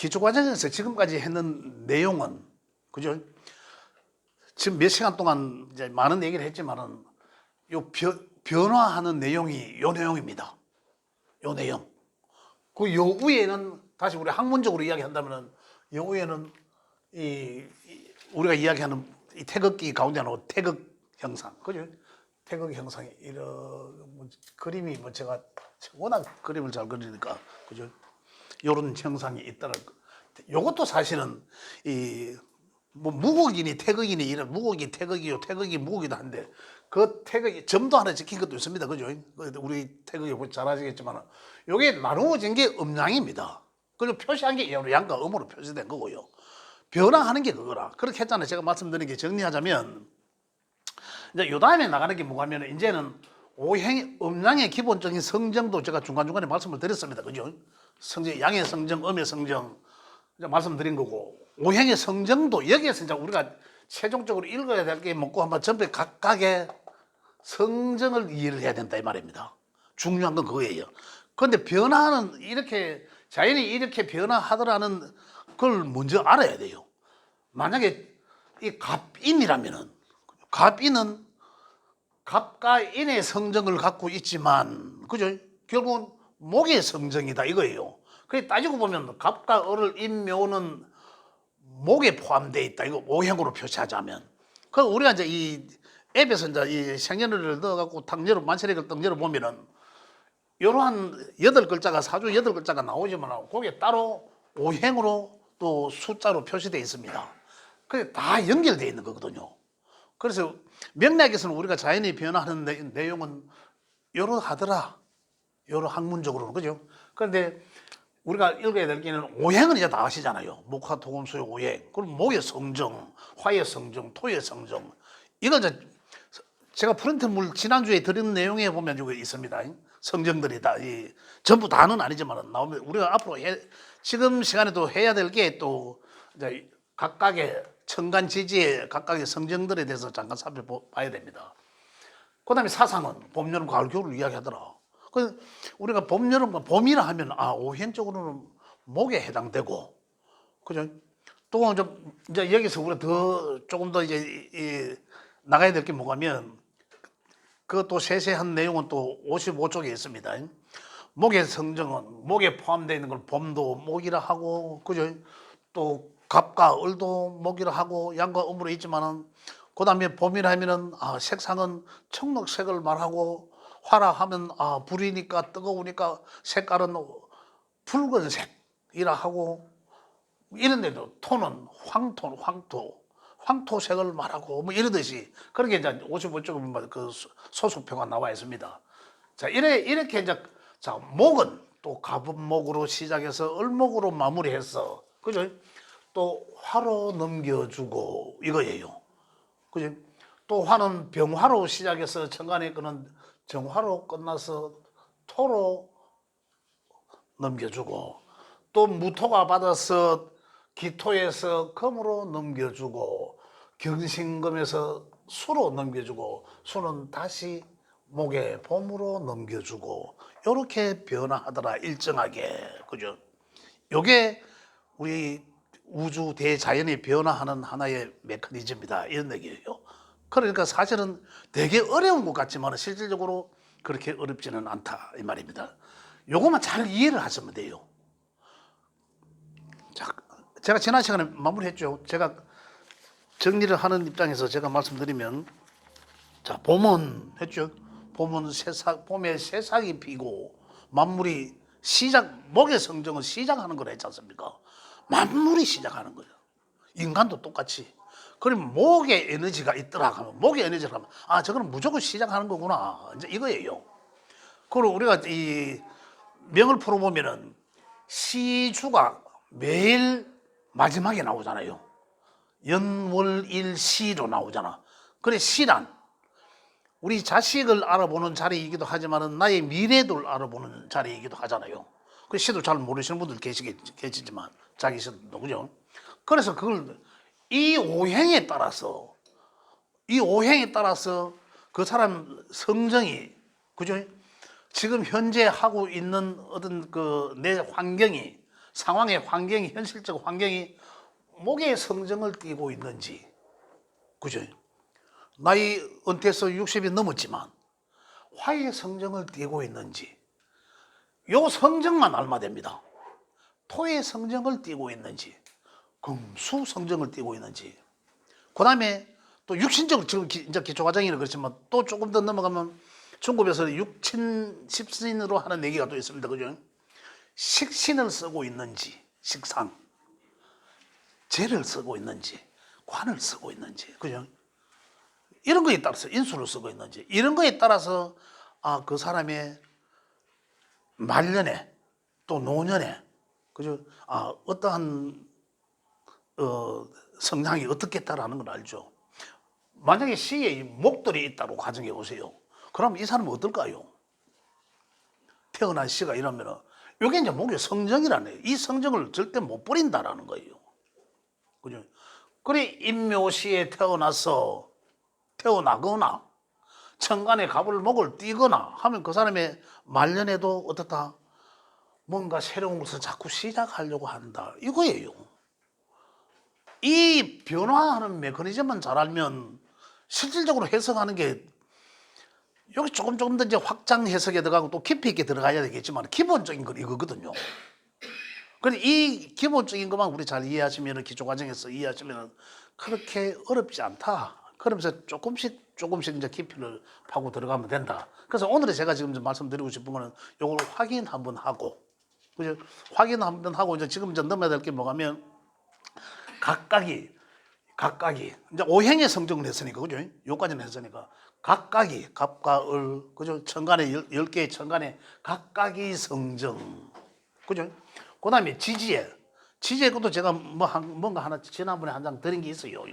기초과정에서 지금까지 했는 내용은, 그죠? 지금 몇 시간 동안 이제 많은 얘기를 했지만은, 요 변화하는 내용이 요 내용입니다. 요 내용. 그 요 위에는, 다시 우리 학문적으로 이야기한다면은, 요 위에는 우리가 이야기하는 이 태극기 가운데는 태극 형상, 그죠? 태극 형상이 이런 그림이 제가 워낙 그림을 잘 그리니까, 그죠? 요런 형상이 있다는 거. 요것도 사실은 무국이니 태극이니 이런 무국이 태극이요 태극이 무국이도 한데 그 태극이 점도 하나 찍힌 것도 있습니다. 그죠? 우리 태극이 잘 아시겠지만 요게 나누어진 게 음양입니다. 그리고 표시한 게 양과 음으로 표시된 거고요. 변화하는 게 그거라. 그렇게 했잖아요. 제가 말씀드린 게 정리하자면 이제 요 다음에 나가는 게 뭐냐면 이제는 음양의 기본적인 성정도 제가 중간중간에 말씀을 드렸습니다. 그죠? 양의 성정, 음의 성정 이제 말씀드린 거고 오행의 성정도 여기에서 이제 우리가 최종적으로 읽어야 될 게 뭐고 한번 전부 각각의 성정을 이해를 해야 된다 이 말입니다. 중요한 건 그거예요. 그런데 변화는 이렇게 자연이 이렇게 변화하더라는 걸 먼저 알아야 돼요. 만약에 이 갑인이라면은 갑인은 갑과 인의 성정을 갖고 있지만 그죠? 결국은 목의 성정이다 이거예요. 그래 따지고 보면 갑과 을을 인묘는 목에 포함되어 있다. 이거 오행으로 표시하자면. 그 우리가 이제 이 앱에서 이제 이 생년월일을 넣어갖고 딱 만세력을 딱 열어보면은 이러한 8글자가 사주 8글자가 나오지만 거기에 따로 오행으로 또 숫자로 표시되어 있습니다. 그게 다 연결되어 있는 거거든요. 그래서 명리학에서는 우리가 자연이 변화하는 내용은 이러하더라. 여러 학문적으로는 그죠? 그런데 우리가 읽어야 될 게는 오행은 이제 다 아시잖아요. 목화 토금 수의 오행. 그럼 목의 성정, 화의 성정, 토의 성정. 이거 이제 제가 프린트물 지난주에 드린 내용에 보면 이거 있습니다. 성정들이 다 전부 다는 아니지만 나오면 우리가 앞으로 지금 시간에도 해야 될 게 또 이제 각각의 천간 지지의 각각의 성정들에 대해서 잠깐 살펴봐야 됩니다. 그다음에 사상은 봄, 여름, 가을, 겨울을 이야기하더라. 우리가 봄, 여름, 봄이라 하면 오행적으로는 목에 해당되고, 그죠? 또 이제 여기서 우리가 조금 더 이제 나가야 될 게 뭐냐면 그것도 세세한 내용은 또 55쪽에 있습니다. 목의 성정은 목에 포함되어 있는 걸 봄도 목이라 하고, 그죠? 또 갑과 을도 목이라 하고 양과 음으로 있지만은 그다음에 봄이라 하면은 색상은 청록색을 말하고 화라 하면 불이니까 뜨거우니까 색깔은 붉은색이라 하고 이런데도 토는 황토색을 말하고 뭐 이러듯이 그렇게 이제 55쪽은 그 소수표가 나와 있습니다. 자 이렇게 이제 자 목은 또 갑목으로 시작해서 을목으로 마무리해서 그죠? 또 화로 넘겨주고 이거예요. 그죠? 또 화는 병화로 시작해서 천간에 끄는 정화로 끝나서 토로 넘겨주고 또 무토가 받아서 기토에서 금으로 넘겨주고 경신금에서 수로 넘겨주고 수는 다시 목에 봄으로 넘겨주고 이렇게 변화하더라 일정하게. 그죠? 요게 우리 우주 대자연이 변화하는 하나의 메커니즘이다 이런 얘기예요. 그러니까 사실은 되게 어려운 것 같지만 실질적으로 그렇게 어렵지는 않다 이 말입니다. 요것만 잘 이해를 하시면 돼요. 자, 제가 지난 시간에 마무리했죠. 제가 정리를 하는 입장에서 제가 말씀드리면 자 봄은 했죠. 봄은 봄에 새싹이 피고 만물이 목의 성정은 시작하는 걸 했지 않습니까? 만물이 시작하는 거예요. 인간도 똑같이. 그러면 목에 에너지가 있더라 하면 목에 에너지가 하면 저거는 무조건 시작하는 거구나 이제 이거예요. 그리고 우리가 이 명을 풀어보면은 시주가 매일 마지막에 나오잖아요. 연월일시로 나오잖아. 그래 시란 우리 자식을 알아보는 자리이기도 하지만 나의 미래를 알아보는 자리이기도 하잖아요. 그 시도 잘 모르시는 분들 계시지만 자기 시도 그죠? 그래서 그걸 이 오행에 따라서 그 사람 성정이 그죠? 지금 현재 하고 있는 어떤 그 내 환경이 상황의 환경이, 현실적 환경이 목의 성정을 띠고 있는지, 그죠? 나이 은퇴해서 60이 넘었지만 화의 성정을 띠고 있는지, 요 성정만 알마됩니다. 토의 성정을 띠고 있는지, 금수 성정을 띠고 있는지, 그 다음에 또 육신적으로, 지금 이제 기초과정이라 그렇지만 또 조금 더 넘어가면 중국에서 육친 십신으로 하는 얘기가 또 있습니다. 그죠? 식신을 쓰고 있는지, 식상, 재를 쓰고 있는지, 관을 쓰고 있는지, 그죠? 이런 거에 따라서 인수를 쓰고 있는지, 이런 거에 따라서 그 사람의 말년에 또 노년에, 그죠? 어떠한 성향이 어떻겠다라는 걸 알죠. 만약에 시에 이 목들이 있다고 가정해 보세요. 그럼 이 사람은 어떨까요? 태어난 시가 이러면은 이게 이제 목의 성정이라네. 이 성정을 절대 못 버린다라는 거예요. 그죠? 그래 임묘시에 태어나거나 천간에 갑을 목을 띠거나 하면 그 사람의 말년에도 어떻다? 뭔가 새로운 것을 자꾸 시작하려고 한다. 이거예요. 이 변화하는 메커니즘만 잘 알면 실질적으로 해석하는 게 여기 조금 더 이제 확장 해석에 들어가고 또 깊이 있게 들어가야 되겠지만 기본적인 건 이거거든요. 그런데 이 기본적인 것만 우리 잘 이해하시면, 기초 과정에서 이해하시면 그렇게 어렵지 않다. 그러면서 조금씩 이제 깊이를 파고 들어가면 된다. 그래서 오늘에 제가 지금 말씀드리고 싶은 거는 이걸 확인 한번 하고, 그죠? 확인 한번 하고 이제 지금 이제 넘어야 될 게 뭐냐면 각각이 이제 오행의 성정을 했으니까, 그죠? 요까지는 했으니까 각각이 갑과 을, 그죠? 천간에 10개의 천간에 각각이 성정, 그죠? 그 다음에 지지에 것도 제가 뭔가 하나 지난번에 한 장 드린 게 있어요.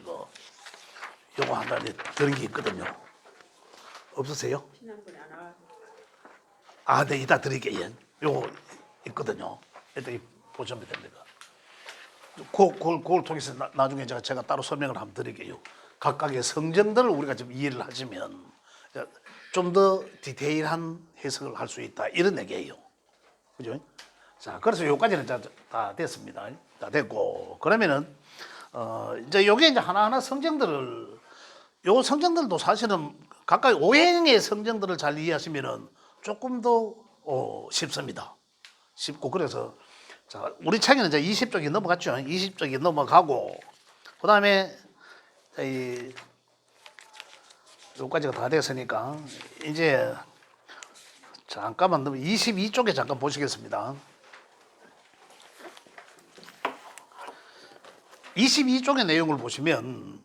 요거 하나 드린 게 있거든요. 없으세요? 지난번에 안 와. 네, 이따 드릴게요. 요거 있거든요. 일단 보시면 됩니다. 그걸 통해서 나중에 제가 따로 설명을 한번 드릴게요. 각각의 성정들을 우리가 좀 이해를 하시면 좀 더 디테일한 해석을 할 수 있다. 이런 얘기예요. 그죠? 자, 그래서 요까지는 다 됐습니다. 다 됐고, 그러면은, 이제 요게 이제 하나하나 요 성정들도 사실은 각각 오행의 성정들을 잘 이해하시면은 조금 더, 쉽습니다. 쉽고, 그래서, 자, 우리 책에는 이제 20쪽이 넘어갔죠. 20쪽이 넘어가고, 그 다음에, 요까지가 다 됐으니까, 이제, 잠깐만, 22쪽에 잠깐 보시겠습니다. 22쪽의 내용을 보시면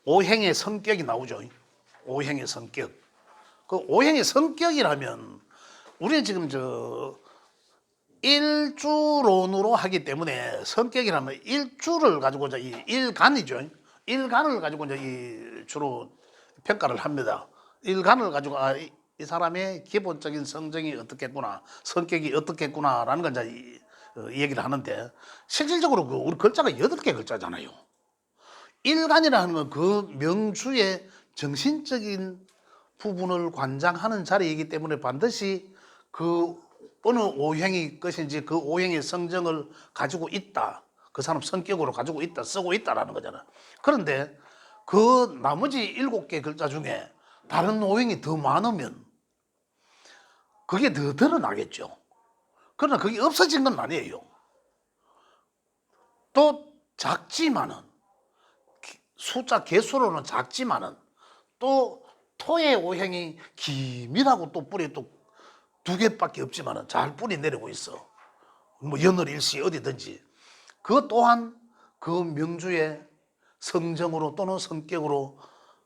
오행의 성격이 나오죠. 오행의 성격. 그 오행의 성격이라면 우리는 지금 일주론으로 하기 때문에 성격이라면 일주를 가지고 이 일간이죠. 일간을 가지고 이제 주로 평가를 합니다. 일간을 가지고 이 사람의 기본적인 성정이 어떻겠구나, 성격이 어떻겠구나라는 걸 이제 얘기를 하는데, 실질적으로 우리 글자가 8개 글자잖아요. 일간이라는 건 그 명주의 정신적인 부분을 관장하는 자리이기 때문에 반드시 그 어느 오행이 것인지 그 오행의 성정을 가지고 있다. 그 사람 성격으로 가지고 있다, 쓰고 있다라는 거잖아. 그런데 그 나머지 7개 글자 중에 다른 오행이 더 많으면 그게 더 드러나겠죠. 그러나 그게 없어진 건 아니에요. 또 작지만은, 숫자 개수로는 작지만은, 또 토의 오행이 기밀하고 또 뿌리 또 2개밖에 없지만은 잘 뿌리 내리고 있어. 뭐 연월 일시 어디든지. 그것 또한 그 명주의 성정으로 또는 성격으로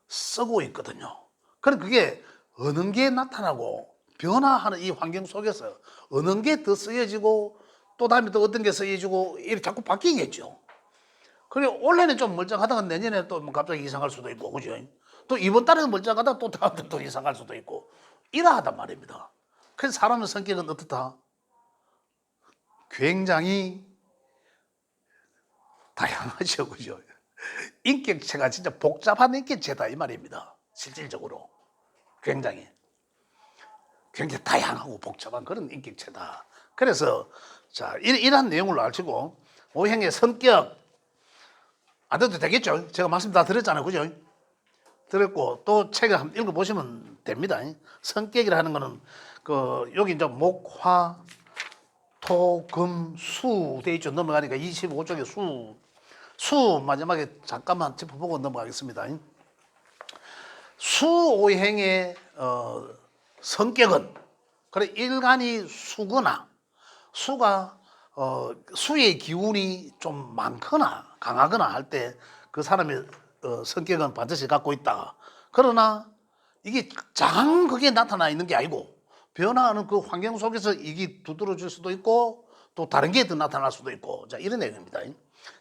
쓰고 있거든요. 그럼 그게 어느 게 나타나고 변화하는 이 환경 속에서 어느 게 더 쓰여지고 또 다음에 또 어떤 게 쓰여지고 이렇게 자꾸 바뀌겠죠. 그래 올해는 좀 멀쩡하다가 내년에 또 갑자기 이상할 수도 있고, 그죠? 또 이번 달에는 멀쩡하다가 또 다음 달 또 이상할 수도 있고 이러하단 말입니다. 그래서 사람의 성격은 어떻다? 굉장히 다양하죠, 그죠? 인격체가 진짜 복잡한 인격체다 이 말입니다. 실질적으로 굉장히. 굉장히 다양하고 복잡한 그런 인격체다. 그래서 자 이러한 내용을 아시고 오행의 성격 안 돼도 되겠죠. 제가 말씀 다 드렸잖아요, 그죠? 들었고 또 책을 한번 읽어보시면 됩니다. 성격이라는 거는 그 여기 이제 목, 화, 토, 금, 수 돼 있죠. 넘어가니까 25쪽에 수 마지막에 잠깐만 짚어보고 넘어가겠습니다. 수오행의 성격은 그래 일간이 수거나 수가 수의 기운이 좀 많거나 강하거나 할 때 그 사람의 성격은 반드시 갖고 있다. 그러나 이게 장 그게 나타나 있는 게 아니고 변화하는 그 환경 속에서 이게 두드러질 수도 있고 또 다른 게 더 나타날 수도 있고 자 이런 내용입니다.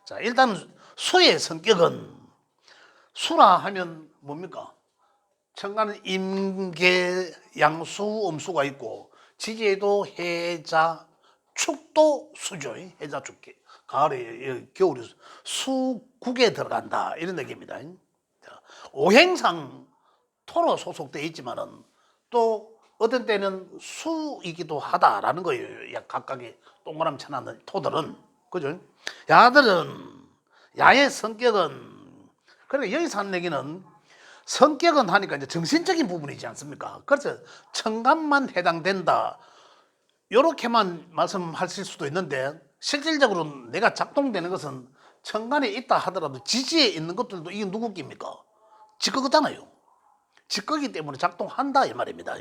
자 일단 수의 성격은 수라 하면 뭡니까? 천간은 임계, 양수, 음수가 있고 지지에도 해자, 축도 수죠. 해자, 축. 가을에, 겨울에 수국에 들어간다. 이런 얘기입니다. 오행상 토로 소속되어 있지만은 또 어떤 때는 수이기도 하다라는 거예요. 각각의 동그라미 쳐놨는 토들은. 그죠? 야의 성격은, 그러니까 여기서 하는 얘기는 성격은 하니까 이제 정신적인 부분이지 않습니까? 그래서 천간만 해당된다. 요렇게만 말씀하실 수도 있는데 실질적으로 내가 작동되는 것은 천간에 있다 하더라도 지지에 있는 것들도 이게 누구 깁니까? 지꺼잖아요. 지꺼기 때문에 작동한다 이 말입니다.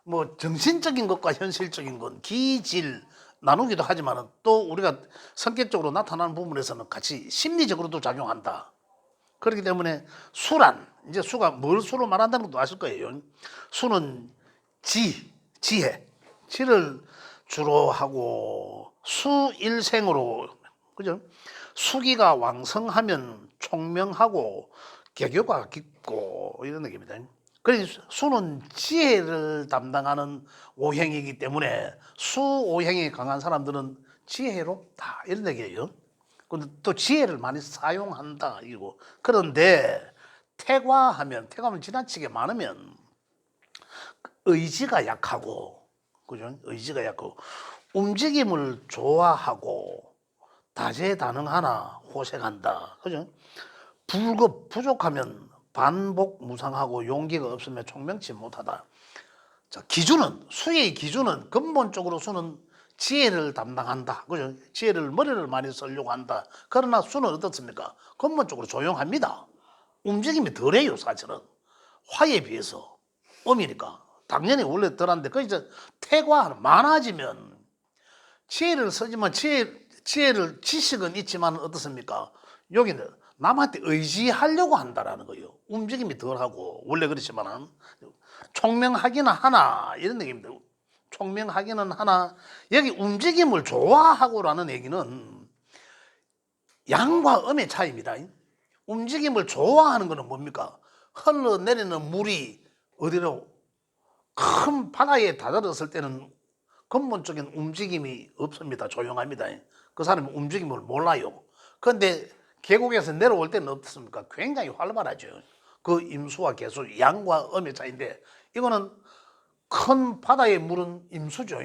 뭐 정신적인 것과 현실적인 건 기질 나누기도 하지만 또 우리가 성격적으로 나타나는 부분에서는 같이 심리적으로도 작용한다. 그렇기 때문에 수란 이제 수가 뭘 수로 말한다는 것도 아실 거예요. 수는 지혜를 주로 하고 수일생으로 그죠? 수기가 왕성하면 총명하고 개교가 깊고 이런 얘기입니다. 그래서 수는 지혜를 담당하는 오행이기 때문에 수 오행이 강한 사람들은 지혜롭다 이런 얘기예요. 근데 또 지혜를 많이 사용한다 이거. 그런데 태과하면 지나치게 많으면 의지가 약하고 그죠? 의지가 약하고 움직임을 좋아하고 다재다능하나 호색한다. 그죠? 부족하면 반복무상하고 용기가 없으면 총명치 못하다. 자, 수의 기준은 근본적으로 수는 지혜를 담당한다. 그죠? 지혜를 머리를 많이 쓰려고 한다. 그러나 수는 어떻습니까? 근본적으로 조용합니다. 움직임이 덜해요, 사실은. 화에 비해서. 음이니까. 당연히 원래 덜한데, 그 이제 태과 많아지면 지혜를 쓰지만 지식은 있지만 어떻습니까? 여기는 남한테 의지하려고 한다라는 거예요. 움직임이 덜하고, 원래 그렇지만은. 총명하기는 하나, 이런 얘기입니다. 총명하기는 하나, 여기 움직임을 좋아하고라는 얘기는 양과 음의 차이입니다. 움직임을 좋아하는 것은 뭡니까? 흘러내리는 물이 어디로 큰 바다에 다다랐을 때는 근본적인 움직임이 없습니다. 조용합니다. 그 사람은 움직임을 몰라요. 그런데 계곡에서 내려올 때는 어떻습니까? 굉장히 활발하죠. 그 임수와 개수, 양과 음의 차이인데 이거는 큰 바다의 물은 임수죠.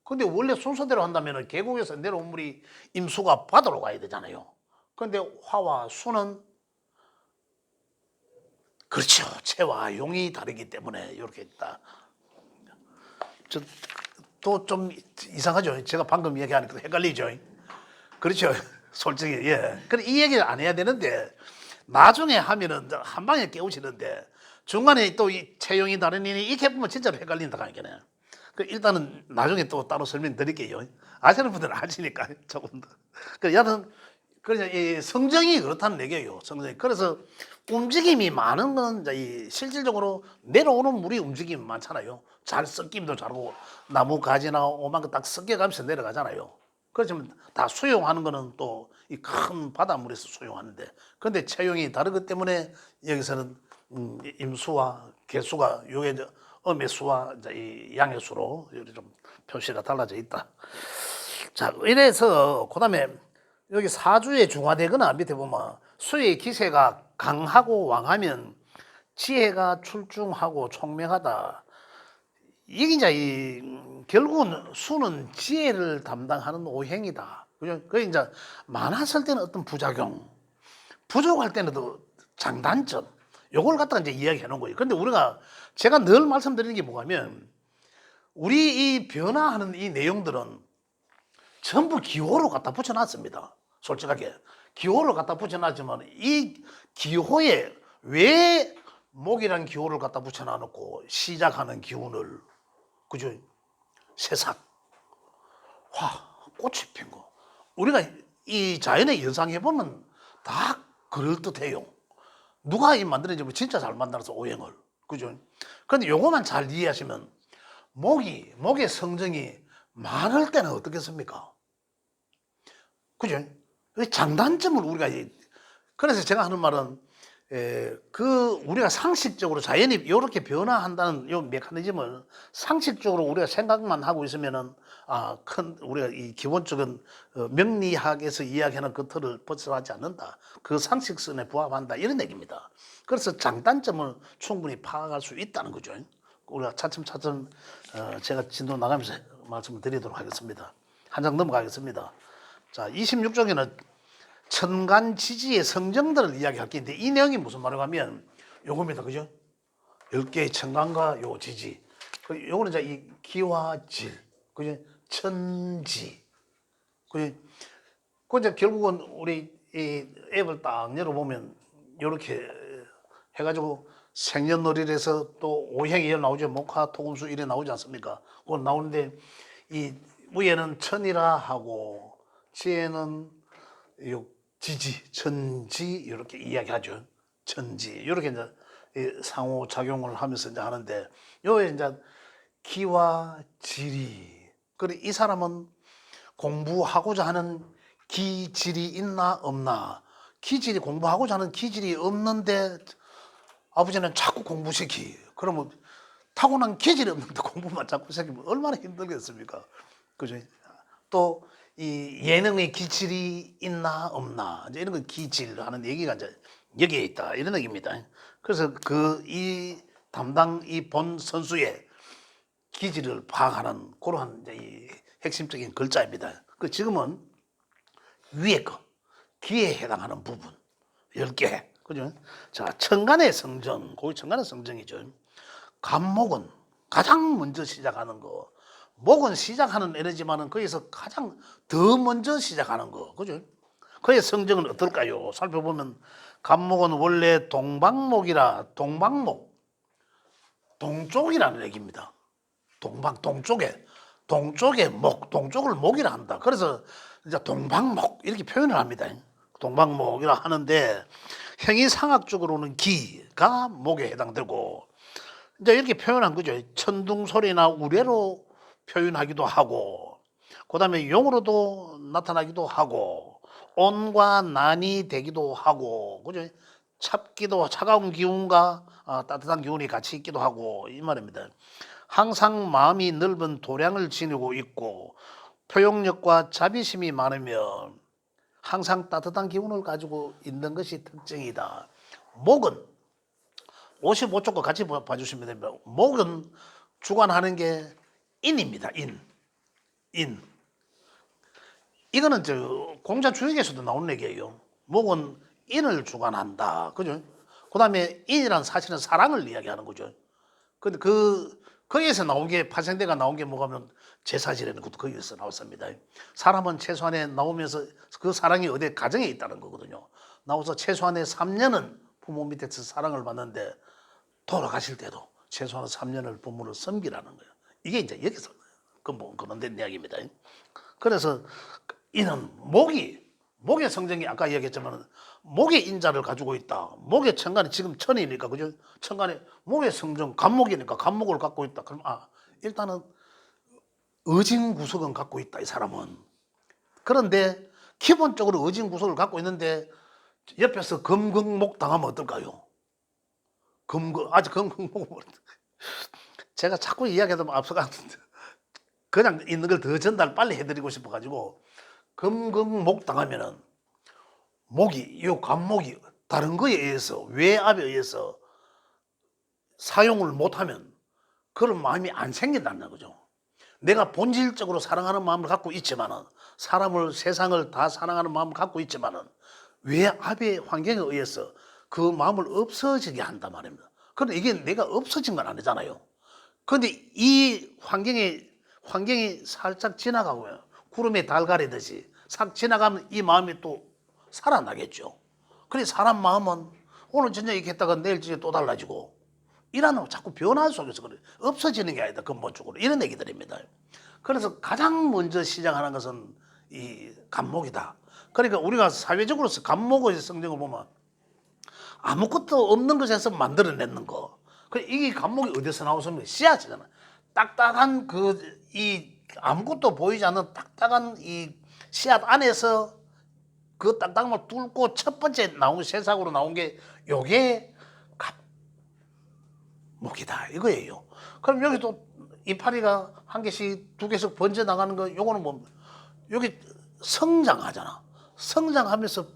근데 원래 순서대로 한다면 계곡에서 내려온 물이 임수가 바다로 가야 되잖아요. 그런데 화와 수는 그렇죠. 채와 용이 다르기 때문에 이렇게 있다. 또 좀 이상하죠. 제가 방금 얘기하니까 헷갈리죠. 그렇죠. 솔직히 예. 그래 이 얘기를 안 해야 되는데 나중에 하면은 한 방에 깨우치는데 중간에 또 이 채용이 다르니 이렇게 보면 진짜로 헷갈린다 하니까요. 그 일단은 나중에 또 따로 설명드릴게요. 아시는 분들은 아시니까 조금 더. 그 여하튼 그래서 이 성정이 그렇다는 얘기예요. 성정이. 그래서 움직임이 많은 건 이제 실질적으로 내려오는 물이 움직임이 많잖아요. 잘 섞임도 잘하고 나무 가지나 오만 거 딱 섞여가면서 내려가잖아요. 그렇지만 다 수용하는 거는 또 이 큰 바닷물에서 수용하는데 근데 체형이 다르기 때문에 여기서는 임수와 개수가 요게 음의 수와 이 양의 수로 이렇게 좀 표시가 달라져 있다. 자, 이래서 그다음에 여기 사주에 중화되거나 밑에 보면 수의 기세가 강하고 왕하면 지혜가 출중하고 총명하다. 이게 이제 결국은 수는 지혜를 담당하는 오행이다. 그죠? 그 이제 많았을 때는 어떤 부작용, 부족할 때는 또 장단점, 요걸 갖다가 이제 이야기해 놓은 거예요. 그런데 우리가 제가 늘 말씀드리는 게 뭐냐면 우리 이 변화하는 이 내용들은 전부 기호로 갖다 붙여놨습니다. 솔직하게. 기호를 갖다 붙여놨지만 이 기호에 왜 목이라는 기호를 갖다 붙여놔놓고 시작하는 기운을, 그죠? 새싹, 화, 꽃이 핀 거. 우리가 이 자연의 연상해보면 다 그럴듯해요. 누가 이 만들어지면 진짜 잘 만들어서 오행을. 그죠? 그런데 요거만 잘 이해하시면 목의 성정이 많을 때는 어떻겠습니까? 그죠? 장단점을 우리가, 그래서 제가 하는 말은, 우리가 상식적으로 자연이 이렇게 변화한다는 요 메커니즘을 상식적으로 우리가 생각만 하고 있으면은, 우리가 이 기본적인 명리학에서 이야기하는 그 틀을 벗어나지 않는다. 그 상식선에 부합한다. 이런 얘기입니다. 그래서 장단점을 충분히 파악할 수 있다는 거죠. 우리가 차츰차츰 제가 진도 나가면서 말씀을 드리도록 하겠습니다. 한 장 넘어가겠습니다. 자, 26쪽에는 천간지지의 성정들을 이야기할 게 있는데 이 내용이 무슨 말이냐고 하면 요겁니다. 그죠? 10개의 천간과 요 지지. 요거는 이제 이 기와 질. 그죠? 천지. 그죠? 그 이제 결국은 우리 이 앱을 딱 열어보면 요렇게 해가지고 생년월일에서 또 오행이 나오죠. 목화, 토금수 이래 나오지 않습니까? 그건 나오는데 이 위에는 천이라 하고 지에는 요 지지, 천지 이렇게 이야기하죠. 천지 이렇게 이제 상호 작용을 하면서 이제 하는데 요에 이제 기와 질이, 그래 이 사람은 공부하고자 하는 기질이 있나 없나? 기질이, 공부하고자 하는 기질이 없는데 아버지는 자꾸 공부시키. 그러면 타고난 기질이 없는데 공부만 자꾸 시키면 얼마나 힘들겠습니까? 그죠? 또 이 예능의 기질이 있나 없나, 이제 이런 거 기질하는 얘기가 이제 여기에 있다 이런 얘기입니다. 그래서 이 담당 이 본 선수의 기질을 파악하는 그러한 이제 이 핵심적인 글자입니다. 그 지금은 위에 거 기에 해당하는 부분 10개. 그죠? 자, 천간의 성정, 거기 천간의 성정이죠. 간목은 가장 먼저 시작하는 거. 목은 시작하는 에너지만은 거기서 가장 더 먼저 시작하는 거. 그죠? 그의 성정은 어떨까요? 살펴보면 간목은 원래 동방목이라, 동방목, 동쪽이라는 얘기입니다. 동쪽에 목, 동쪽을 목이라 한다. 그래서 이제 동방목 이렇게 표현을 합니다. 동방목이라 하는데 행위상학적으로는 기가 목에 해당되고 이제 이렇게 표현한 거죠. 천둥소리나 우레로 표현하기도 하고, 그 다음에 용으로도 나타나기도 하고, 온과 난이 되기도 하고, 그죠? 차가운 기운과 따뜻한 기운이 같이 있기도 하고, 이 말입니다. 항상 마음이 넓은 도량을 지니고 있고, 포용력과 자비심이 많으면 항상 따뜻한 기운을 가지고 있는 것이 특징이다. 목은 55쪽 거 같이 봐주시면 됩니다. 목은 주관하는 게 인입니다. 인. 이거는 공자 주역에서도 나오는 얘기예요. 목은 인을 주관한다. 그죠? 그 다음에 인이란 사실은 사랑을 이야기하는 거죠. 근데 거기에서 나온 게, 파생대가 나온 게 뭐냐면 제사지라는 것도 거기에서 나왔습니다. 사람은 최소한에 나오면서 그 사랑이 어디 가정에 있다는 거거든요. 나와서 최소한의 3년은 부모 밑에서 사랑을 받는데 돌아가실 때도 최소한 3년을 부모를 섬기라는 거예요. 이게 이제 여기서 근원된 이야기입니다. 그래서 이는 목의 성정이 아까 이야기했지만 목의 인자를 가지고 있다. 목의 천간이 지금 천이니까, 그죠? 천간에 목의 성정, 간목이니까 간목을 갖고 있다. 그럼 일단은 의진구석은 갖고 있다, 이 사람은. 그런데 기본적으로 의진구석을 갖고 있는데 옆에서 금극목 당하면 어떨까요? 아직 금극목 제가 자꾸 이야기하다 보면 앞서가는데 그냥 있는 걸 더 전달 빨리 해드리고 싶어가지고, 금극목 당하면은 이 간목이 다른 거에 의해서, 외압에 의해서 사용을 못하면 그런 마음이 안 생긴다는 거죠. 내가 본질적으로 사랑하는 마음을 갖고 있지만은, 사람을, 세상을 다 사랑하는 마음을 갖고 있지만은 왜 앞의 환경에 의해서 그 마음을 없어지게 한단 말입니다. 그런데 이게 내가 없어진 건 아니잖아요. 그런데 이 환경이 살짝 지나가고요. 구름에 달 가리듯이 싹 지나가면 이 마음이 또 살아나겠죠. 그래 사람 마음은 오늘 저녁 이렇게 했다가 내일 저녁 또 달라지고 이라는 자꾸 변화 속에서 그래. 없어지는 게 아니다 근본적으로 이런 얘기들입니다. 그래서 가장 먼저 시작하는 것은 이 감목이다. 그러니까 우리가 사회적으로서 감목의 성정을 보면 아무것도 없는 것에서 만들어내는 거. 이게 감목이 어디서 나오습니까? 씨앗이잖아. 딱딱한 이 아무것도 보이지 않는 딱딱한 이 씨앗 안에서 그 딱딱함을 뚫고 첫 번째 나온 새싹으로 나온 게 요게 감목이다 이거예요. 그럼 여기도 이파리가 한 개씩 두 개씩 번져 나가는 거 요거는 뭐 여기 성장하잖아. 성장하면서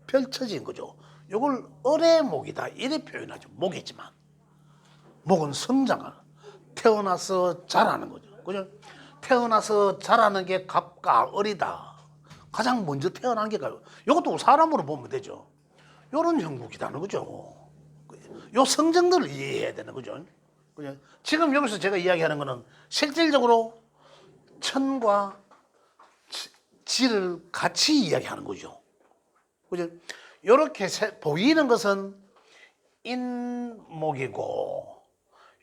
펼쳐진 거죠. 요걸 어레목이다 이래 표현하죠. 목이지만 목은 성장하는, 태어나서 자라는 거죠. 그죠? 태어나서 자라는 게 갑과 을이다. 가장 먼저 태어난 게 갑. 이것도 사람으로 보면 되죠. 요런 형국이라는 거죠. 요 성정들을 이해해야 되는 거죠. 그죠? 지금 여기서 제가 이야기하는 거는 실질적으로 천과 지를 같이 이야기하는 거죠. 그죠? 요렇게 보이는 것은 인목이고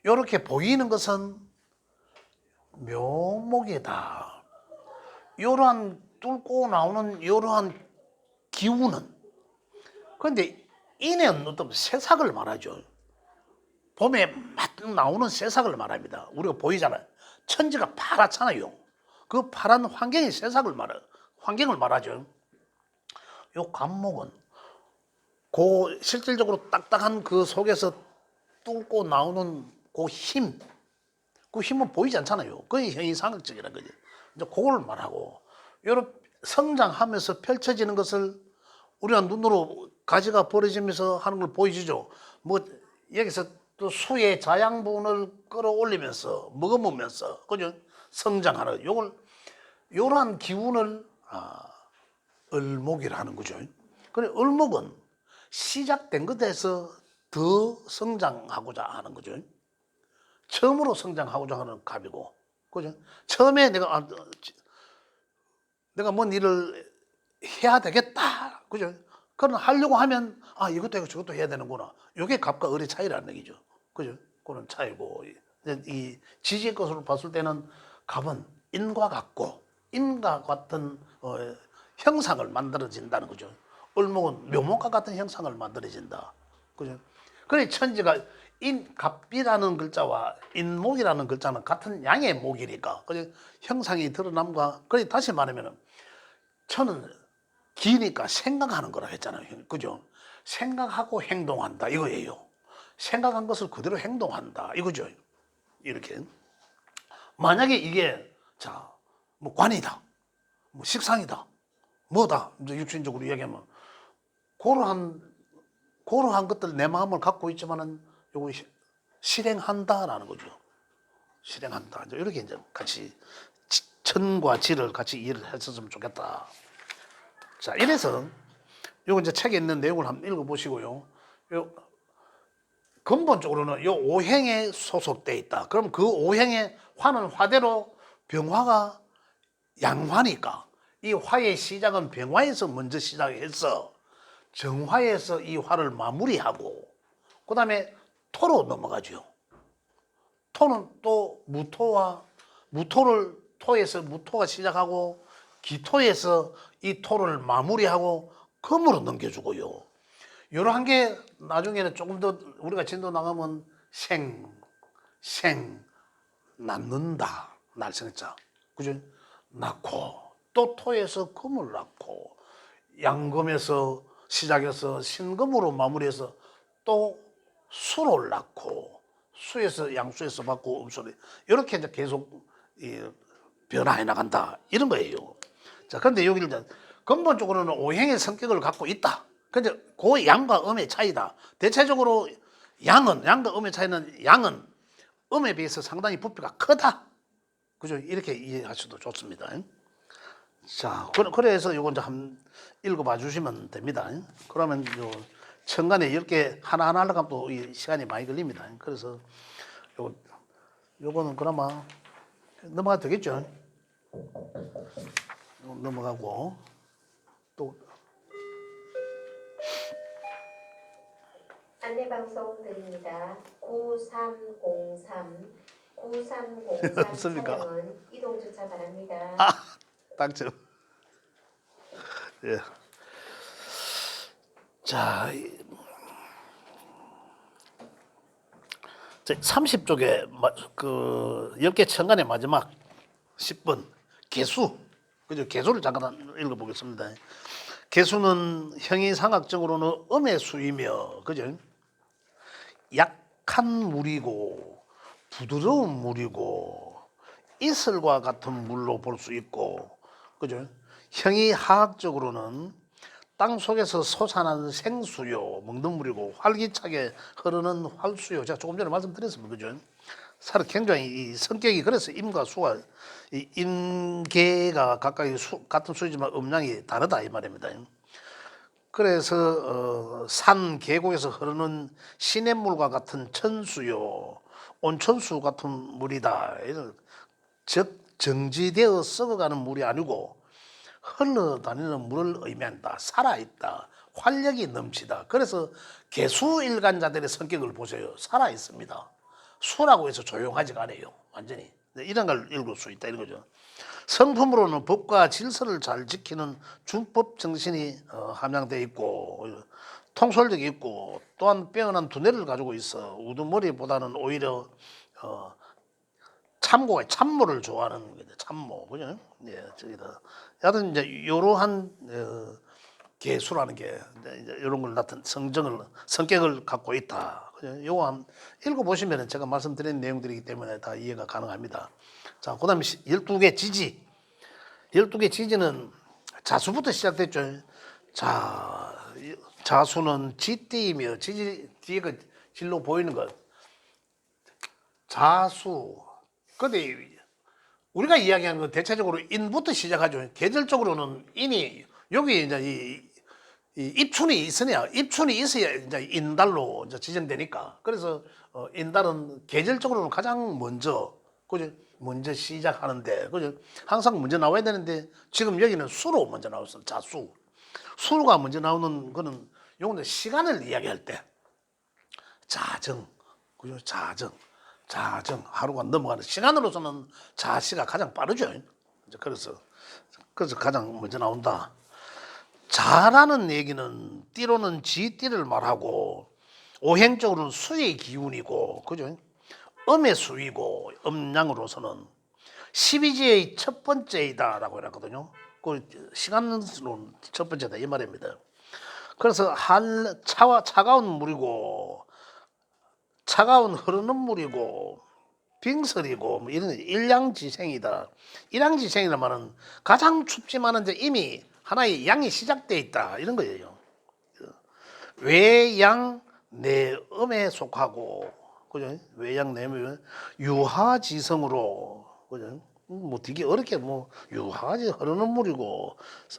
요렇게 보이는 것은 묘목이다. 요러한 뚫고 나오는 요러한 기운은 그런데 인은 어떤 새싹을 말하죠. 봄에 막 나오는 새싹을 말합니다. 우리가 보이잖아요. 천지가 파랗잖아요. 그 파란 환경의 새싹을 환경을 말하죠. 요 감목은 실질적으로 딱딱한 그 속에서 뚫고 나오는 그 힘, 그 힘은 보이지 않잖아요. 그게 현이상극적이라는 거죠. 이제 그걸 말하고, 이런 성장하면서 펼쳐지는 것을 우리가 눈으로 가지가 벌어지면서 하는 걸 보여주죠. 뭐 여기서 또 수의 자양분을 끌어올리면서 먹어보면서 그죠? 성장하는 요걸 요러한 기운을 을목이라 하는 거죠. 그래 을목은 시작된 것에서 더 성장하고자 하는 거죠. 처음으로 성장하고자 하는 갑이고, 그죠? 처음에 내가 뭔 일을 해야 되겠다, 그죠? 그런 하려고 하면 이것도 하고 저것도 해야 되는구나. 이게 갑과 을의 차이라는 얘기죠, 그죠? 그런 차이고, 이 지지의 것으로 봤을 때는 갑은 인과 같고 인과 같은 형상을 만들어진다는 거죠. 을목은 묘목과 같은 형상을 만들어진다, 그죠? 그래 천지가 갑이라는 글자와 인목이라는 글자는 같은 양의 목이니까 그죠? 형상이 드러남과 그래 다시 말하면 천은 기니까 생각하는 거라 했잖아요, 그죠? 생각하고 행동한다 이거예요. 생각한 것을 그대로 행동한다 이거죠. 이렇게 만약에 이게 뭐 관이다, 뭐 식상이다, 뭐다 이제 육신적으로 이야기하면 그러한 것들 내 마음을 갖고 있지만은 요거 실행한다라는 거죠. 실행한다. 이렇게 이제 같이 천과 지를 같이 이해를 했었으면 좋겠다. 자, 이래서 요거 이제 책에 있는 내용을 한번 읽어보시고요. 요 근본적으로는 요 오행에 소속돼 있다. 그럼 그 오행의 화는 화대로 병화가 양화니까 이 화의 시작은 병화에서 먼저 시작해서 정화에서 이 화를 마무리하고 그 다음에 토로 넘어가죠. 토는 또 토에서 무토가 시작하고 기토에서 이 토를 마무리하고 금으로 넘겨주고요. 이러한 게 나중에는 조금 더 우리가 진도 나가면 낳는다. 날생자. 그죠? 낳고 또 토에서 금을 낳고 양금에서 시작해서 신금으로 마무리해서 또 수를 낳고 수에서 양수에서 받고 음수를 이렇게 이제 계속 변화해 나간다 이런 거예요. 자, 그런데 여기를 이제 근본적으로는 오행의 성격을 갖고 있다. 근데 그 양과 음의 차이다. 대체적으로 양과 음의 차이는 양은 음에 비해서 상당히 부피가 크다. 그죠? 이렇게 이해하셔도 좋습니다. 자, 그래서 요거 이제 한번 읽어봐 주시면 됩니다. 그러면 요 천간에 10개 하나하나 하려고 하면 또 시간이 많이 걸립니다. 그래서 요거는 그나마 넘어가도 되겠죠? 넘어가고 또 안내방송 드립니다. 9303 없습니까? 차량은 이동 주차 바랍니다. 당첨. 예. 자, 30쪽에 그 10개 천간의 마지막 10번 개수. 그죠? 개수를 잠깐 읽어보겠습니다. 개수는 형이상학적으로는 음의 수이며, 그죠? 약한 물이고 부드러운 물이고 이슬과 같은 물로 볼 수 있고, 그죠? 형이하학적으로는 땅 속에서 솟아나는 생수요, 먹는 물이고 활기차게 흐르는 활수요. 제가 조금 전에 말씀드렸습니다, 그죠? 사실 굉장히 이 성격이 그래서 임과 수가 이 임계가 각각 같은 수이지만 음량이 다르다 이 말입니다. 그래서 산 계곡에서 흐르는 시냇물과 같은 천수요, 온천수 같은 물이다. 즉 정지되어 썩어가는 물이 아니고 흘러다니는 물을 의미한다. 살아있다. 활력이 넘치다. 그래서 개수일간자들의 성격을 보세요. 살아있습니다. 수라고 해서 조용하지가 않아요. 완전히. 이런 걸 읽을 수 있다. 이런 거죠. 성품으로는 법과 질서를 잘 지키는 준법 정신이 함양되어 있고 통솔력이 있고 또한 빼어난 두뇌를 가지고 있어 우두머리보다는 오히려 참모를 좋아하는 거죠. 참모, 그죠? 예, 저기다. 여하튼 이제 이러한 개수라는 게 이제 이런 걸 나타낸 성격을 갖고 있다. 그죠? 요거 한번 읽어보시면 제가 말씀드린 내용들이기 때문에 다 이해가 가능합니다. 자, 그 다음에 12개 지지. 12개 지지는 자수부터 시작됐죠. 자, 자수는 지띠이며 지지, 뒤에 그 질로 보이는 것. 자수. 근데 우리가 이야기하는 건 대체적으로 인부터 시작하죠. 계절적으로는 인이 여기 이제 이 입춘이 있으냐, 입춘이 있어야 이제 인달로 이제 지정되니까. 그래서 인달은 계절적으로는 가장 먼저, 그죠? 먼저 시작하는데, 그죠? 항상 먼저 나와야 되는데 지금 여기는 수로 먼저 나왔어. 자수. 수가 먼저 나오는 거는 요거는 시간을 이야기할 때 자정, 그죠? 자정 하루가 넘어가는 시간으로서는 자시가 가장 빠르죠. 그래서 가장 먼저 나온다. 자라는 얘기는 띠로는 지띠를 말하고 오행적으로는 수의 기운이고, 그죠? 음의 수이고 음양으로서는 12지의 첫 번째이다라고 해놨거든요. 그 시간으로는 첫 번째다 이 말입니다. 그래서 차가운 물이고 차가운 흐르는 물이고 빙설이고 뭐 이런 일양지생이다. 일양지생이란 말은 가장 춥지만 이제 이미 하나의 양이 시작돼 있다 이런 거예요. 외양 내음에 속하고, 그죠? 외양 내음에 유하지성으로, 그죠? 뭐 되게 어렵게 뭐 유하지 흐르는 물이고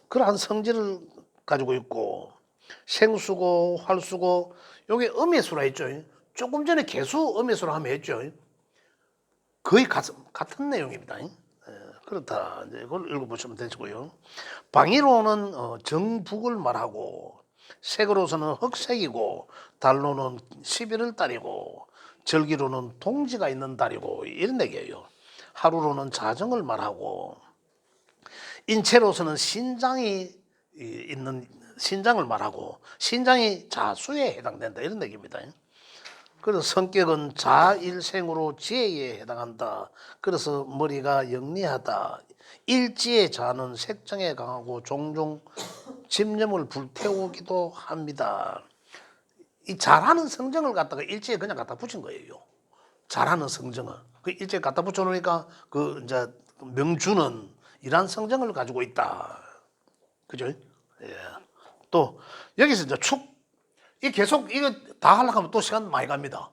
그러한 성질을 가지고 있고 생수고 활수고 요게 음의 수라 했죠. 조금 전에 개수 음의 수라 하면 했죠. 거의 같은 내용입니다. 그렇다. 이제 이걸 읽어보시면 되시고요. 방위로는 정북을 말하고 색으로서는 흑색이고 달로는 11월 달이고 절기로는 동지가 있는 달이고 이런 얘기예요. 하루로는 자정을 말하고 인체로서는 신장이 있는 신장을 말하고 신장이 자수에 해당된다 이런 얘기입니다. 그래서 성격은 자일생으로 지혜에 해당한다. 그래서 머리가 영리하다. 일지의 자는 색정에 강하고 종종 집념을 불태우기도 합니다. 이 잘하는 성정을 갖다가 일지에 그냥 갖다 붙인 거예요. 잘하는 성정을. 그 일지에 갖다 붙여놓으니까 그 이제 명주는 이러한 성정을 가지고 있다. 그죠? 예. 또 여기서 이제 이 계속 이거 다 하려고 하면 또 시간 많이 갑니다.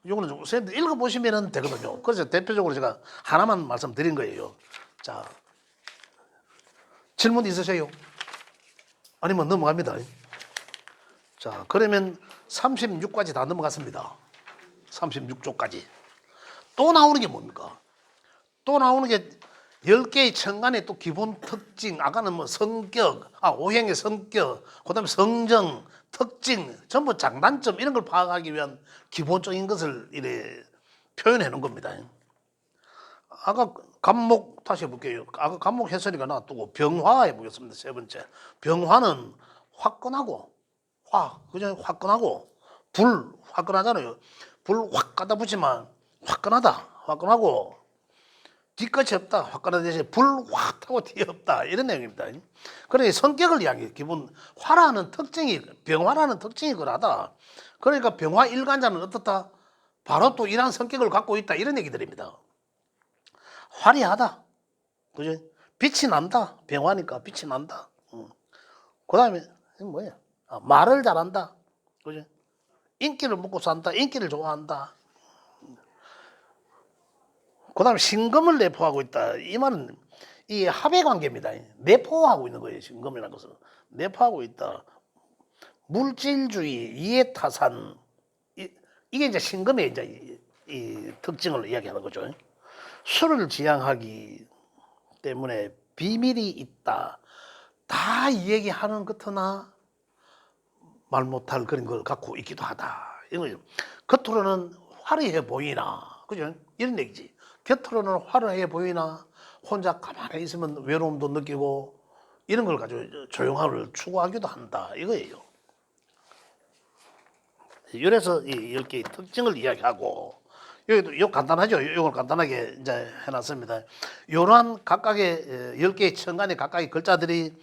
이거는 좀 선생님들 읽어보시면 되거든요. 그래서 대표적으로 제가 하나만 말씀드린 거예요. 자, 질문 있으세요? 아니면 넘어갑니다. 자, 그러면 36까지 다 넘어갔습니다. 36조까지. 또 나오는 게 뭡니까? 또 나오는 게 10개의 천간의 또 기본 특징, 아까는 뭐 성격, 오행의 성격, 그 다음에 성정, 특징, 전부 장단점 이런 걸 파악하기 위한 기본적인 것을 이래 표현해 놓은 겁니다. 아까 간목 다시 해볼게요. 아까 간목 해설이가 놔두고 병화 해보겠습니다. 세 번째. 병화는 화끈하고, 그죠? 화끈하고, 불, 화끈하잖아요. 불 확 갖다 붙이면 화끈하다, 화끈하고, 뒤끝이 없다, 화끈한 대신에 불 확 타고 뒤에 없다. 이런 내용입니다. 그러니까 성격을 이야기해요. 기본, 화라는 특징이, 병화라는 특징이 그러하다. 그러니까 병화 일간자는 어떻다? 바로 또 이러한 성격을 갖고 있다. 이런 얘기들입니다. 화려하다. 그죠? 빛이 난다. 병화니까 빛이 난다. 그 다음에, 뭐야? 말을 잘한다. 그죠? 인기를 먹고 산다. 인기를 좋아한다. 그 다음에 신금을 내포하고 있다. 이 말은 이 합의 관계입니다. 내포하고 있는 거예요. 신금이라는 것은. 내포하고 있다. 물질주의, 이해타산. 이게 이제 신금의 이제 이 특징을 이야기하는 거죠. 술을 지향하기 때문에 비밀이 있다. 다 이 얘기하는 것으나 말 못할 그런 걸 갖고 있기도 하다. 이런 거죠. 겉으로는 화려해 보이나, 그죠? 이런 얘기지. 겉으로는 화려해 보이나 혼자 가만히 있으면 외로움도 느끼고 이런 걸 가지고 조용함을 추구하기도 한다. 이거예요. 이래서 이 10개의 특징을 이야기하고 여기도 이거 간단하죠. 이걸 간단하게 이제 해놨습니다. 이러한 각각의 10개의 천간의 각각의 글자들이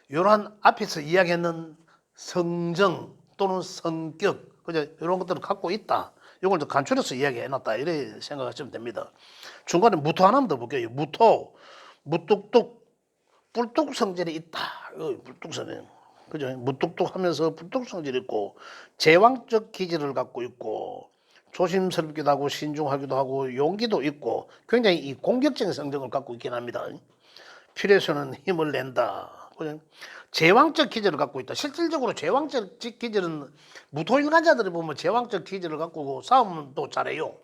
이러한 앞에서 이야기했는 성정 또는 성격, 그죠? 이런 것들을 갖고 있다. 이걸 좀 간추려서 이야기해놨다. 이렇게 생각하시면 됩니다. 중간에 무토 하나만 더 볼게요. 무토, 무뚝뚝, 뿔뚝 성질이 있다. 뿔뚝 성질. 그죠? 무뚝뚝하면서 뿔뚝 성질이 있고, 제왕적 기질을 갖고 있고, 조심스럽기도 하고, 신중하기도 하고, 용기도 있고, 굉장히 이 공격적인 성격을 갖고 있긴 합니다. 필요해서는 힘을 낸다. 그죠? 제왕적 기질을 갖고 있다. 실질적으로 제왕적 기질은 무토일간자들을 보면 제왕적 기질을 갖고 싸움도 잘해요.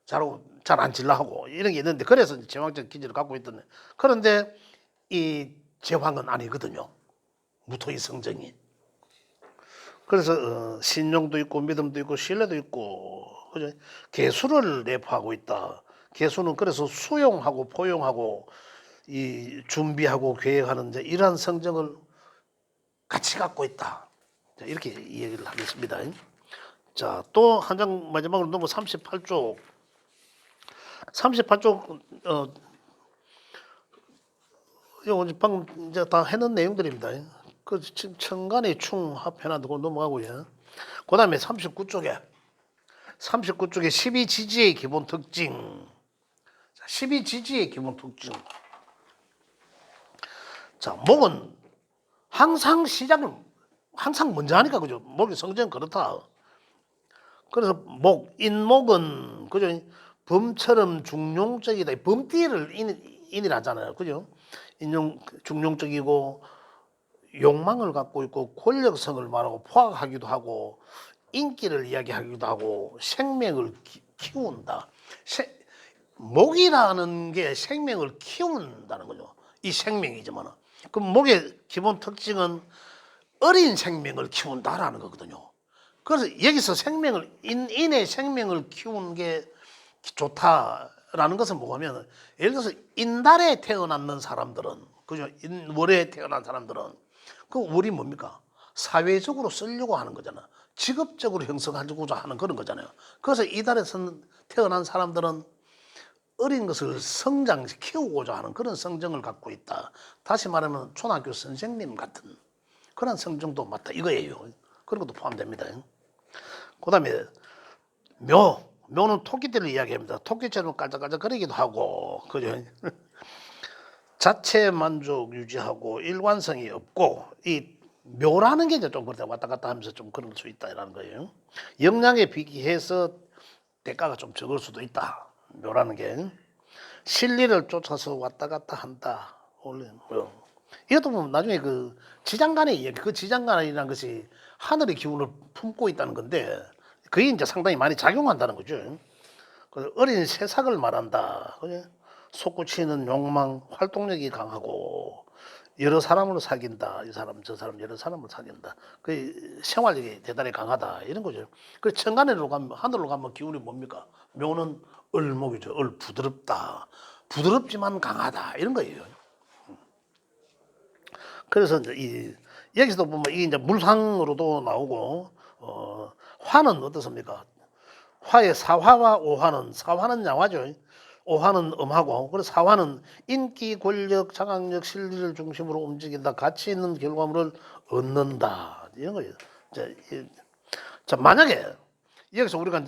잘하고 잘 안 질라 하고 이런 게 있는데 그래서 제왕적 기질을 갖고 있던데 그런데 이 제왕은 아니거든요. 무토의 성정이. 그래서 신용도 있고 믿음도 있고 신뢰도 있고 그죠? 개수를 내포하고 있다. 개수는 그래서 수용하고 포용하고 이 준비하고 계획하는 이제 이러한 성정을 같이 갖고 있다. 자, 이렇게 얘기를 하겠습니다. 자, 또 한 장 마지막으로 넘어 38쪽. 38쪽 이거 방금 이제 다 해놓은 내용들입니다. 그 천간의 충 합해놔두고 넘어가고요. 그다음에 39쪽에 12지지의 기본 특징. 12지지의 기본 특징. 자, 목은 항상 시작을 항상 먼저 하니까 그죠? 목의 성질은 그렇다. 그래서 인목은 그죠? 범처럼 중용적이다. 범띠를 인이라잖아요. 그죠? 중용적이고 욕망을 갖고 있고 권력성을 말하고 포악하기도 하고 인기를 이야기하기도 하고 생명을 키운다. 목이라는 게 생명을 키운다는 거죠. 이 생명이지만 그럼 목의 기본 특징은 어린 생명을 키운다라는 거거든요. 그래서 여기서 인의 생명을 키우는 게 좋다라는 것은 뭐냐면 예를 들어서 인달에 태어났는 사람들은 그죠? 월에 태어난 사람들은 그 월이 뭡니까? 사회적으로 쓰려고 하는 거잖아. 직업적으로 형성하고자 하는 그런 거잖아요. 그래서 이달에서 태어난 사람들은 어린 것을 키우고자 하는 그런 성정을 갖고 있다. 다시 말하면 초등학교 선생님 같은 그런 성정도 맞다 이거예요. 그런 것도 포함됩니다. 그 다음에 묘는 토끼들을 이야기합니다. 토끼처럼 깔짝깔짝거리기도 하고 그죠? 자체 만족 유지하고 일관성이 없고 이 묘라는 게 이제 좀 그렇다 왔다 갔다 하면서 좀 그런 수 있다라는 거예요. 영양에 비기해서 대가가 좀 적을 수도 있다. 묘라는 게 실리를 쫓아서 왔다 갔다 한다. 원래 뭐 이것도 보면 나중에 그 지장간의 이야기, 그 지장간이라는 것이 하늘의 기운을 품고 있다는 건데 그게 이제 상당히 많이 작용한다는 거죠. 그 어린 새싹을 말한다. 그죠? 솟구치는 욕망, 활동력이 강하고 여러 사람을 사귄다. 이 사람 저 사람 여러 사람을 사귄다. 그 생활력이 대단히 강하다. 이런 거죠. 그 천간으로 가면 하늘로 가면 기운이 뭡니까? 묘는 을목이죠. 을 부드럽다. 부드럽지만 강하다. 이런 거예요. 그래서 이제 이 여기서도 보면 이게 이제 물상으로도 나오고 화는 어떻습니까? 화의 사화와 오화는 사화는 양화죠. 오화는 음하고 그래서 사화는 인기, 권력, 장악력, 실리를 중심으로 움직인다. 가치 있는 결과물을 얻는다. 이런 거예요. 자, 만약에 여기서 우리가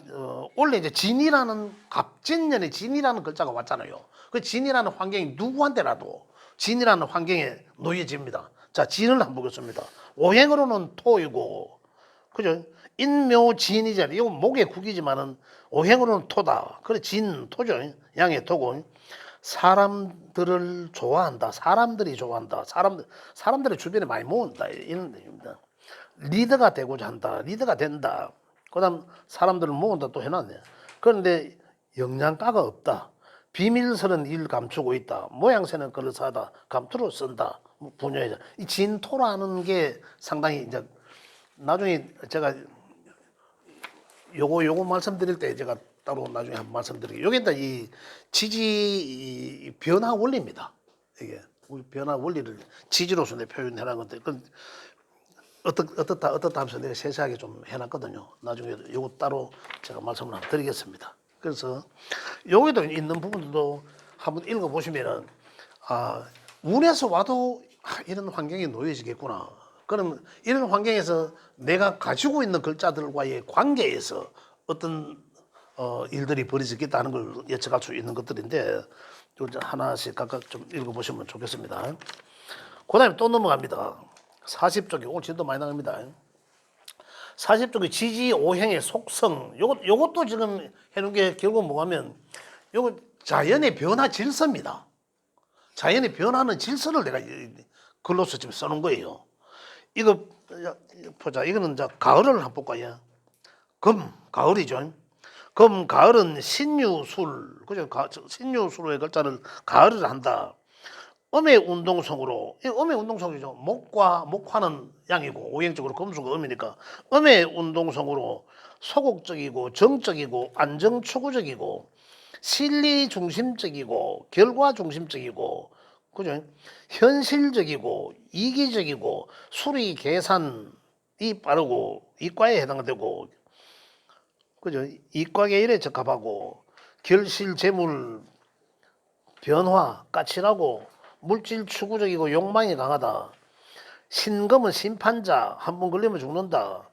원래 이제 진이라는 갑진년에 진이라는 글자가 왔잖아요. 그 진이라는 환경이 누구한테라도 진이라는 환경에 놓여집니다. 자, 진을 한번 보겠습니다. 오행으로는 토이고, 그죠? 인묘진이잖아요. 이건 목의 국이지만은 오행으로는 토다. 그래, 진, 토죠. 양의 토고. 사람들을 좋아한다. 사람들이 좋아한다. 사람들의 주변에 많이 모은다. 이런 뜻입니다. 리더가 되고자 한다. 리더가 된다. 그 다음 사람들을 모은다 또 해놨네. 그런데 영양가가 없다. 비밀스런 일 감추고 있다. 모양새는 그럴싸하다. 감투로 쓴다. 분야이자 이 진토라는 게 상당히 이제 나중에 제가 요거 말씀드릴 때 제가 따로 나중에 한번 말씀드릴게요. 여기다 이 지지 변화 원리입니다. 이게 우리 변화 원리를 지지로서 내 표현해놓은 건데 어떻다 하면서 내가 세세하게 좀 해놨거든요. 나중에 요거 따로 제가 말씀을 한번 드리겠습니다. 그래서 여기도 있는 부분도 한번 읽어보시면은 운에서 와도 이런 환경에 놓여지겠구나. 그럼 이런 환경에서 내가 가지고 있는 글자들과의 관계에서 어떤 일들이 벌어지겠다는 걸 예측할 수 있는 것들인데 하나씩 각각 좀 읽어보시면 좋겠습니다. 그 다음에 또 넘어갑니다. 40쪽이 오늘 진도 많이 나갑니다. 40쪽이 지지 오행의 속성. 요것도 지금 해놓은 게 결국 뭐냐면 요거 자연의 변화 질서입니다. 자연의 변화는 질서를 내가 글로서 지금 써놓은 거예요. 이거 보자. 이거는 이제 가을을 한번 볼까요? 가을이죠. 가을은 신유술, 그죠? 신유술의 글자를 가을을 한다. 음의 운동성으로, 이 음의 운동성이죠. 목화는 양이고 오행적으로 금수가 음이니까 음의 운동성으로 소극적이고 정적이고 안정추구적이고 실리 중심적이고 결과 중심적이고 그죠? 현실적이고 이기적이고 수리 계산이 빠르고 이과에 해당되고 그죠? 이과 계열에 적합하고 결실 재물 변화 까칠하고 물질 추구적이고 욕망이 강하다. 신금은 심판자 한 번 걸리면 죽는다.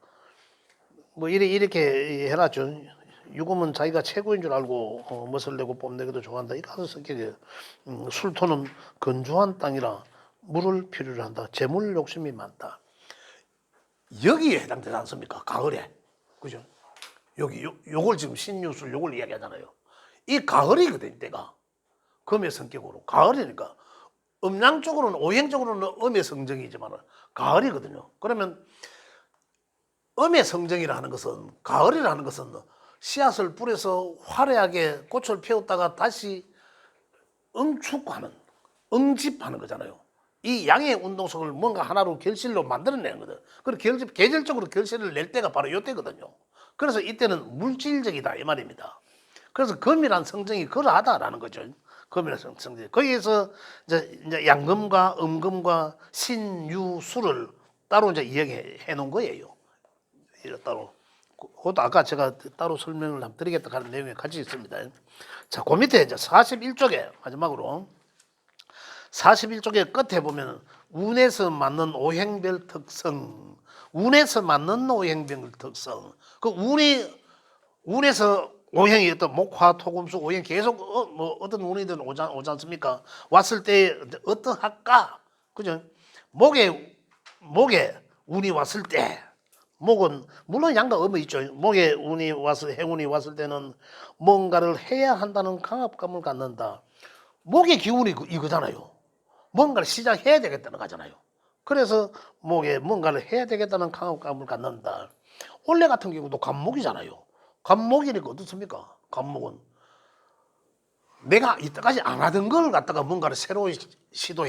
뭐 이렇게 해놨죠. 유금은 자기가 최고인 줄 알고 멋을 내고 뽐내기도 좋아한다. 이 가서 성격이 술토는 건조한 땅이라 물을 필요로 한다. 재물 욕심이 많다. 여기에 해당되지 않습니까? 가을에. 그죠? 요걸 지금 신유술 요걸 이야기하잖아요. 이 가을이거든, 때가. 금의 성격으로. 가을이니까. 음양적으로는, 오행적으로는 음의 성정이지만 가을이거든요. 그러면 음의 성정이라 하는 것은, 가을이라는 것은 씨앗을 뿌려서 화려하게 꽃을 피웠다가 다시 응축하는, 응집하는 거잖아요. 이 양의 운동성을 뭔가 하나로 결실로 만들어내는 거든. 그리고 계절적으로 결실을 낼 때가 바로 이때거든요. 그래서 이때는 물질적이다 이 말입니다. 그래서 금이란 성정이 그러하다라는 거죠. 금이란 성정이. 거기에서 이제 양금과 음금과 신유수를 따로 이제 이야기해 놓은 거예요. 따로. 그것도 아까 제가 따로 설명을 한번 드리겠다 하는 내용이 같이 있습니다. 자, 그 밑에 이제 41쪽에 마지막으로 41쪽에 끝에 보면 운에서 맞는 오행별 특성, 운에서 맞는 오행별 특성. 그 운에서 오행이 어떤 목화, 토금수, 오행 계속 뭐 어떤 운이든 오지 않습니까? 왔을 때 어떠할까? 그죠? 목에 운이 왔을 때 목은 물론 양가 의무 있죠. 목에 운이 와서 행운이 왔을 때는 뭔가를 해야 한다는 강압감을 갖는다. 목의 기운이 이거잖아요. 뭔가를 시작해야 되겠다는 거잖아요. 그래서 목에 뭔가를 해야 되겠다는 강압감을 갖는다. 원래 같은 경우도 관목이잖아요. 관목이니까 어떻습니까? 관목은 내가 이때까지 안 하던 걸 갖다가 뭔가를 새로 시도해